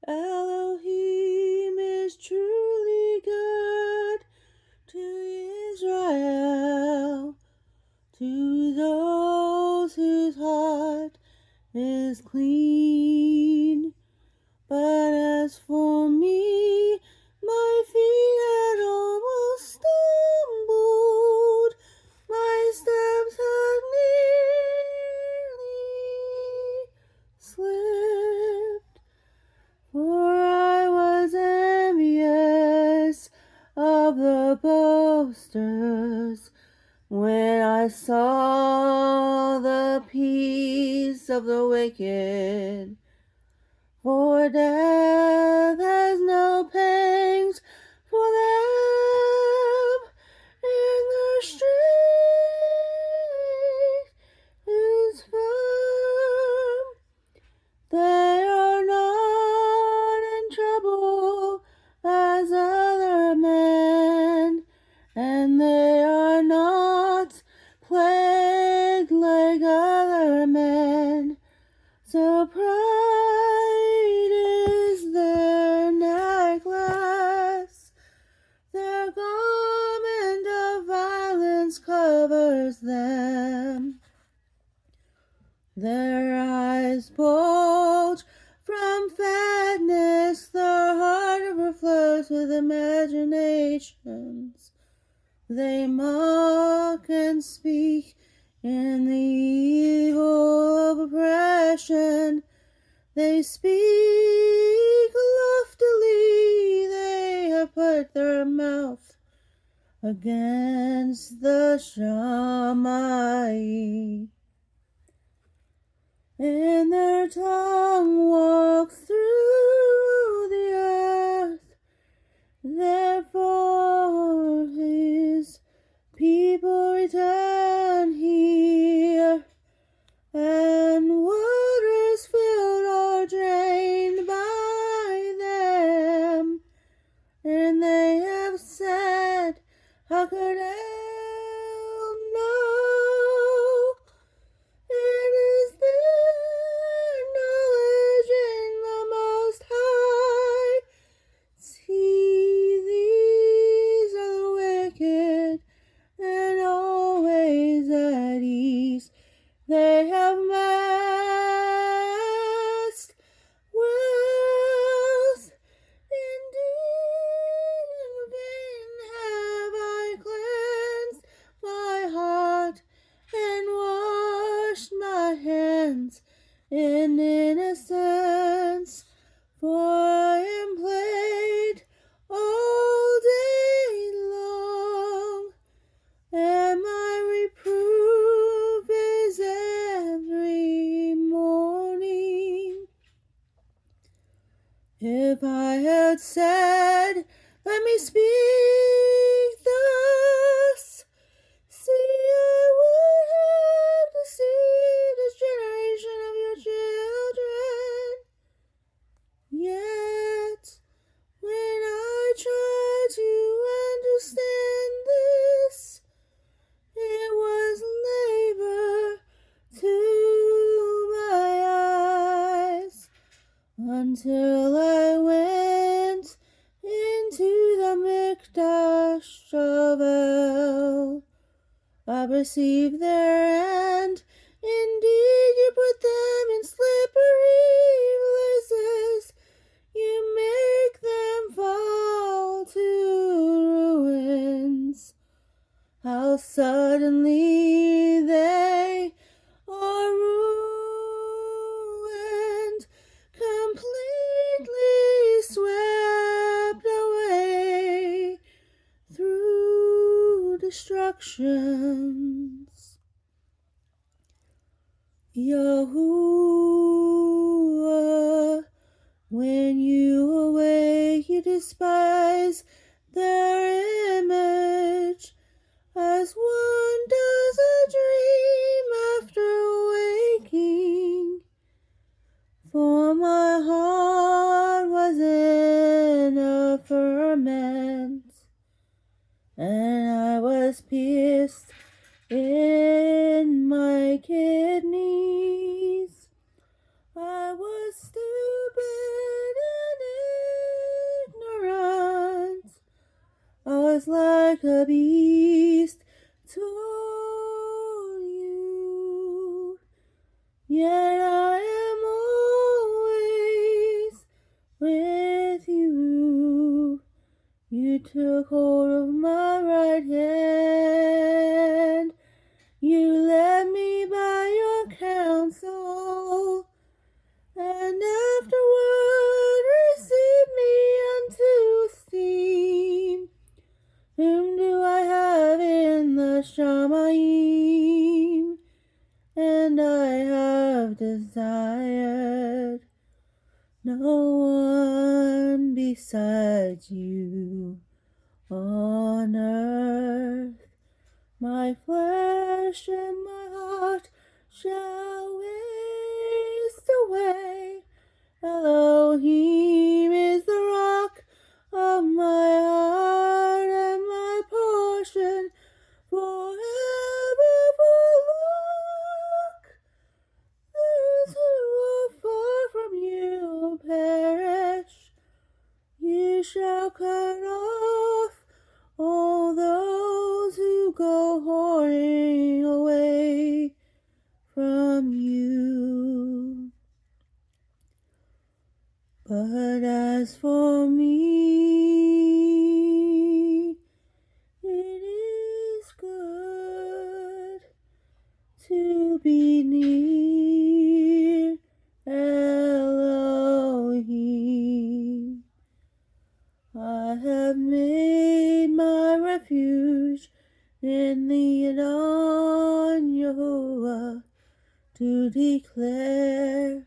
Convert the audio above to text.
Elohim is truly good to Israel, to those whose heart is clean. But as for me, my feet had almost stumbled, my steps had nearly slipped, for I was envious of the boasters when I saw the peace of the wicked. For death has no pangs for them, and their strength is firm. They are not in trouble as other men, and they are not plagued like other men. So pride is their necklace, their garment of violence covers them. Their eyes bulge from fatness, their heart overflows with imaginations. They mock and speak in the evil of oppression. They speak loftily, they have put their mouth against the Shammai, and their tongue walks through the earth. Therefore his people return here, and waters filled or drained by them. And they have said, how could El know? It is their knowledge in the Most High. See, these are the wicked, and always at ease. They have amassed wealth. Indeed, in vain have I cleansed my heart and washed my hands in innocence, for I am plagued all day long, and my reproof is every morning. If I had said, let me speak thus, see, I would have deceived this generation of your children. Yet, when I tried to understand this, it was labor to my eyes, until I went into the Mikdash of El. I perceived their end. Indeed, you put them in slippery places. You make them fall to ruins. How suddenly they are ruined, completely swept away through destructions. Yahuah, when you awake, you despise their image, as one does a dream after waking. For my heart was in a ferment, and I was pierced in my kidneys. I was stupid and like a beast toward you, yet I am always with you. You took hold of my right hand, you led me by your counsel, and afterward received me unto esteem. Whom do I have in the Shamayim? And I have desired no one besides you on earth. My flesh and my heart shall waste away. Elohim is the rock of my heart and my portion forever. For those who are far from you perish. You shall cut off all those who go whoring away from you. But as for me, it is good to be near Elohim. I have made my refuge in the Yahuah and Yahuah to declare